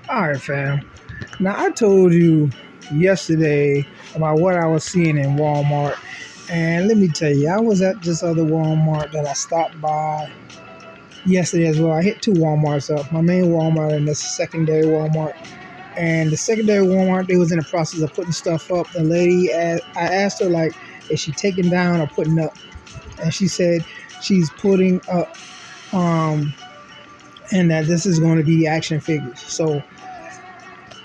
All right, fam. Now, I told you yesterday about what I was seeing in Walmart. And let me tell you, I was at this other Walmart that I stopped by yesterday as well. I hit two Walmarts up, my main Walmart and the secondary Walmart. And the secondary Walmart, they was in the process of putting stuff up. The lady, I asked her, like, is she taking down or putting up? And she said she's putting up, um, and that this is going to be action figures. So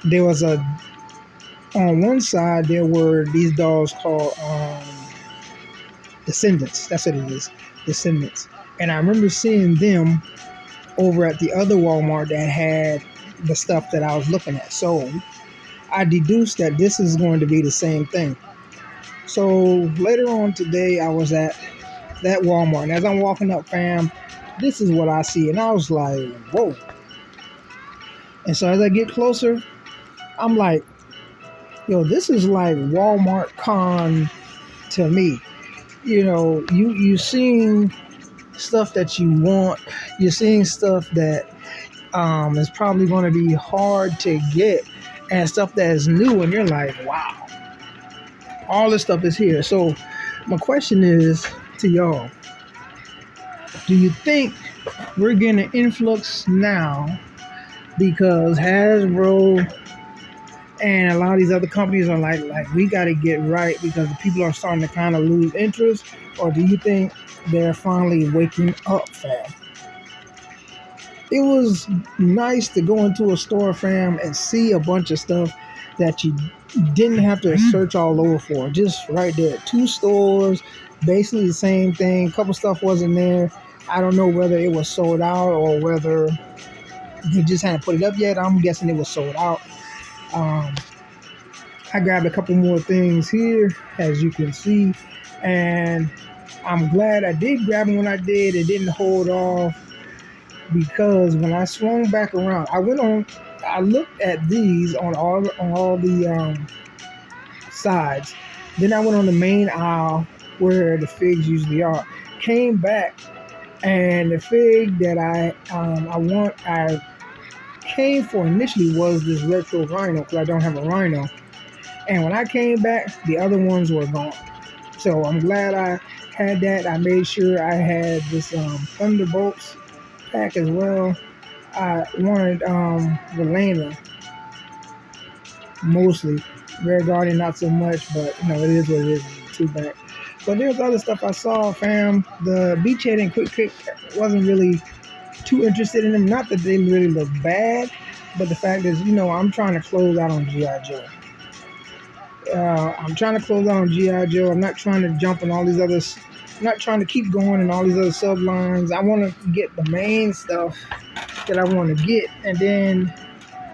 there was on one side, there were these dolls called Descendants. That's what it is, Descendants. And I remember seeing them over at the other Walmart that had the stuff that I was looking at. So I deduced that this is going to be the same thing. So later on today, I was at that Walmart. And as I'm walking up, fam, this is what I see. And I was like, whoa. And so as I get closer, I'm like, yo, this is like Walmart Con to me. You know, you seeing stuff that you want. You're seeing stuff that is probably going to be hard to get, and stuff that is new, and you're like, wow, all this stuff is here. So my question is to y'all, do you think we're getting an influx now because Hasbro and a lot of these other companies are like we got to get right because the people are starting to kind of lose interest? Or do you think they're finally waking up, fam? It was nice to go into a store, fam, and see a bunch of stuff that you didn't have to search all over for. Just right there. Two stores, basically the same thing. A couple stuff wasn't there. I don't know whether it was sold out or whether they just hadn't put it up yet. I'm guessing it was sold out. I grabbed a couple more things here, as you can see, and I'm glad I did grab them when I did. It didn't hold off because when I swung back around, I looked at these on all the sides. Then I went on the main aisle where the figs usually are. Came back, and the fig that I came for initially was this retro rhino because I don't have a rhino. And when I came back, the other ones were gone. So I'm glad I had that. I made sure I had this Thunderbolts pack as well. I wanted Relena mostly. Rare Guardian not so much, but you know, it is what it is. Two back. But there's other stuff I saw, fam. The Beachhead and Quick Kick wasn't really too interested in them. Not that they really look bad, but the fact is, you know, I'm trying to close out on G.I. Joe. I'm trying to close out on G.I. Joe. I'm not trying to jump on all these others. I'm not trying to keep going in all these other sublines. I want to get the main stuff that I want to get. And then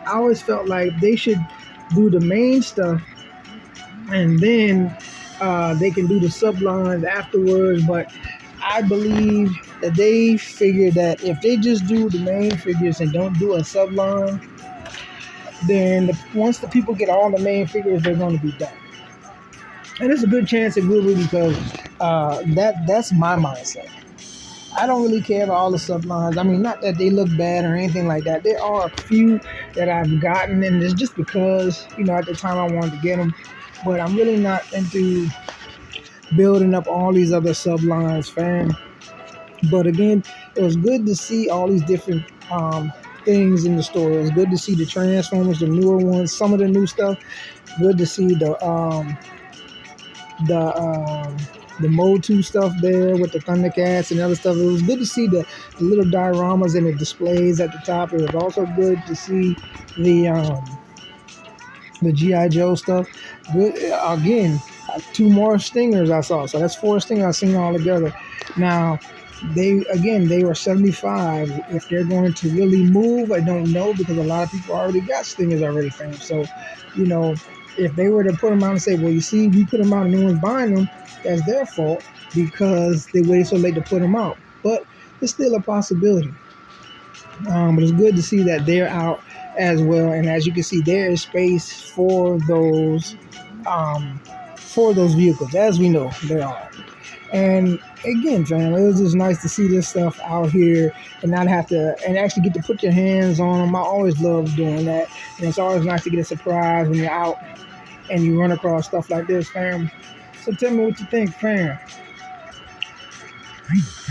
I always felt like they should do the main stuff and then they can do the sublines afterwards. But I believe that they figure that if they just do the main figures and don't do a subline, then once the people get all the main figures, they're going to be done. And there's a good chance it will be because that's my mindset. I don't really care about all the sublines. I mean, not that they look bad or anything like that. There are a few that I've gotten, and it's just because, you know, at the time I wanted to get them. But I'm really not into building up all these other sublines, fam. But again, it was good to see all these different things in the store. It was good to see the Transformers, the newer ones, some of the new stuff. Good to see the Motu stuff there with the Thundercats and other stuff. It was good to see the little dioramas and the displays at the top. It was also good to see the G.I. Joe stuff. Good again. Two more Stingers I saw, so that's 4 Stingers I've seen all together. Now they were $75. If they're going to really move, I don't know, because a lot of people already got Stingers already, fam. So, you know, if they were to put them out and say, well, you see, we put them out and no one's buying them, that's their fault because they waited so late to put them out. But it's still a possibility. But it's good to see that they're out as well. And as you can see, there is space for those vehicles, as we know there are. And again, fam, it was just nice to see this stuff out here and not have to, and actually get to put your hands on them. I always love doing that. And it's always nice to get a surprise when you're out and you run across stuff like this, fam. So tell me what you think, fam.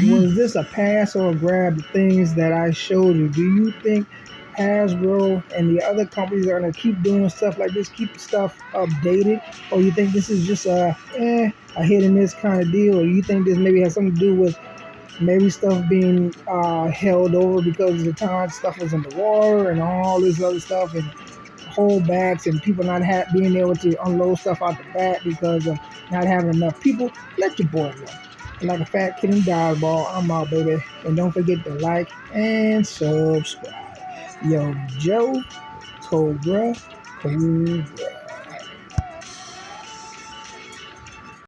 Was this a pass or a grab, the things that I showed you? Do you think Hasbro and the other companies are going to keep doing stuff like this, keep stuff updated? Or you think this is just a hit and miss kind of deal? Or you think this maybe has something to do with maybe stuff being held over because of the time stuff was in the water and all this other stuff, and holdbacks and people not being able to unload stuff out the back because of not having enough people? Let your boy know. And like a fat kid in dodgeball, I'm out, baby. And don't forget to like and subscribe. Yo, Joe, Cobra, Cobra.